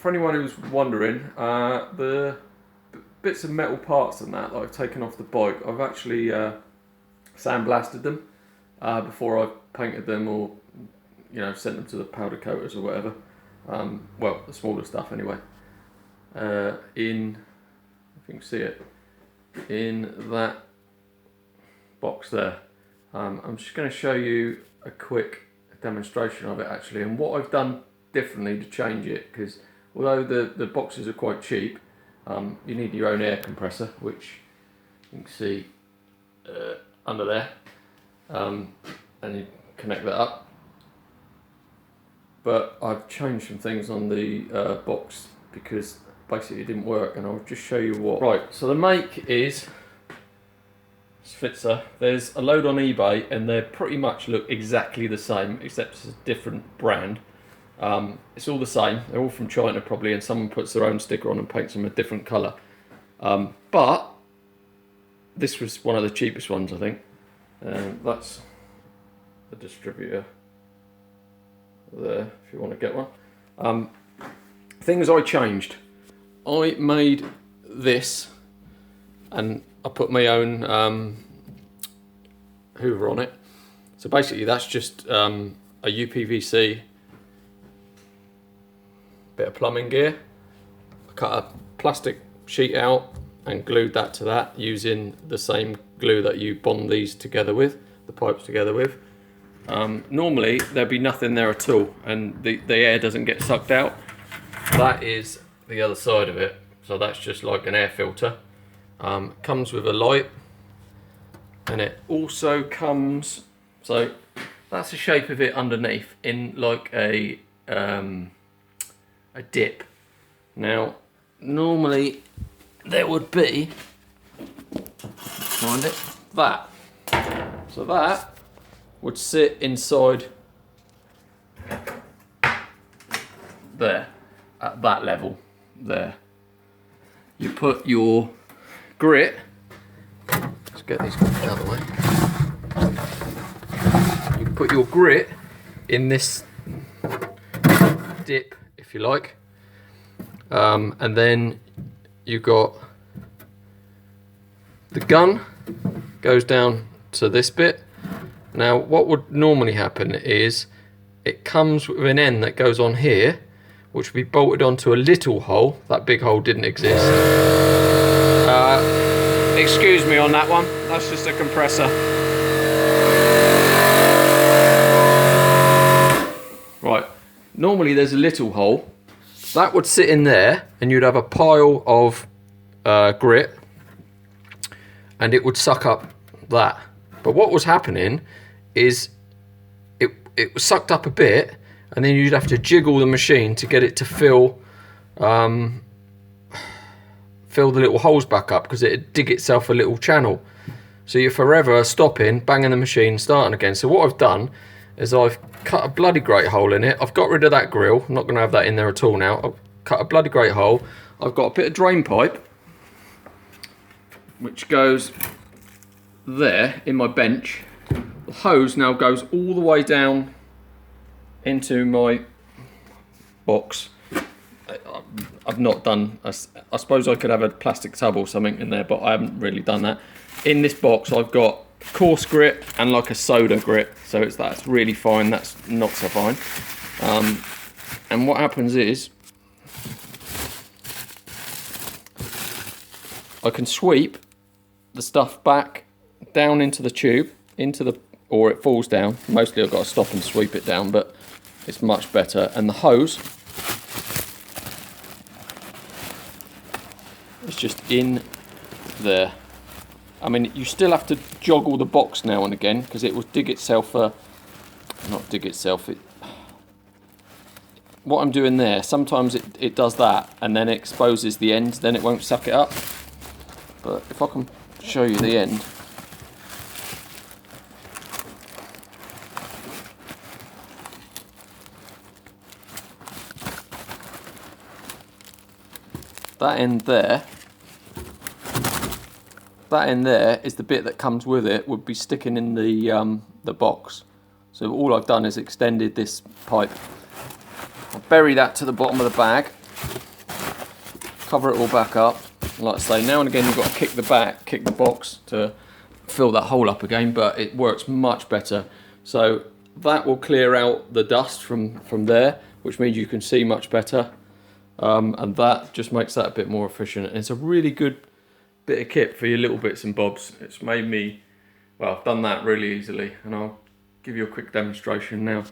for anyone who's wondering, the bits of metal parts and that I've taken off the bike, I've actually sandblasted them before I've painted them or sent them to the powder coaters or whatever. Well, the smaller stuff anyway. If you can see it, in that box there. I'm just going to show you a quick demonstration of it actually, and what I've done differently to change it, because although the boxes are quite cheap, you need your own air compressor, which you can see under there, and you connect that up. But I've changed some things on the box because basically it didn't work, and I'll just show you what. Right, so the make is Spitzer. There's a load on eBay and they pretty much look exactly the same, except it's a different brand. It's all the same, they're all from China probably, and someone puts their own sticker on and paints them a different colour. But this was one of the cheapest ones, I think. That's the distributor there, if you want to get one. Things I changed. I made this and I put my own hoover on it. So basically that's just a UPVC bit of plumbing gear. I cut a plastic sheet out and glued that to that using the same glue that you bond these together with, the pipes together with. Normally there'd be nothing there at all and the air doesn't get sucked out. That is the other side of it, so that's just like an air filter. Comes with a light, and it also comes, so that's the shape of it underneath in like a dip. Now normally there would be, find it, that, so that would sit inside there at that level there. You put your grit, let's get these out of the way. You put your grit in this dip, if you like, and then you got the gun goes down to this bit. Now what would normally happen is it comes with an end that goes on here, which would be bolted onto a little hole. That big hole didn't exist. Excuse me on that one, that's just a compressor. Right, normally there's a little hole. That would sit in there and you'd have a pile of grit and it would suck up that. But what was happening is it was sucked up a bit, and then you'd have to jiggle the machine to get it to fill the little holes back up, because it'd dig itself a little channel. So you're forever stopping, banging the machine, starting again. So what I've done is I've cut a bloody great hole in it. I've got rid of that grill. I'm not going to have that in there at all now. I've cut a bloody great hole. I've got a bit of drain pipe, which goes there in my bench. The hose now goes all the way down into my box. I've not done, I suppose I could have a plastic tub or something in there, but I haven't really done that. In this box I've got coarse grit and like a soda grit, so that's really fine, that's not so fine. And what happens is I can sweep the stuff back down into the tube, or it falls down. Mostly I've got to stop and sweep it down, but it's much better. And the hose is just in there. I mean, you still have to joggle the box now and again, because it will dig itself, not dig itself, what I'm doing there, sometimes it does that, and then it exposes the end, then it won't suck it up. But if I can show you the end. That end there is the bit that comes with it, would be sticking in the box. So all I've done is extended this pipe. I'll bury that to the bottom of the bag, cover it all back up. Like I say, now and again you've got to kick the box to fill that hole up again, but it works much better. So that will clear out the dust from there, which means you can see much better. And that just makes that a bit more efficient. And it's a really good bit of kit for your little bits and bobs. It's made me, well, I've done that really easily, and I'll give you a quick demonstration now.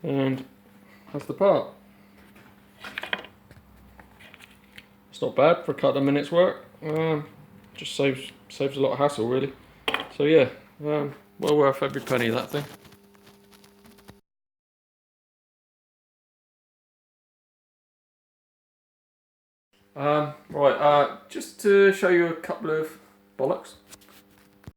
And that's the part. It's not bad for a couple of minutes work. Just saves a lot of hassle really. So yeah, well worth every penny of that thing. Right, just to show you a couple of bollocks.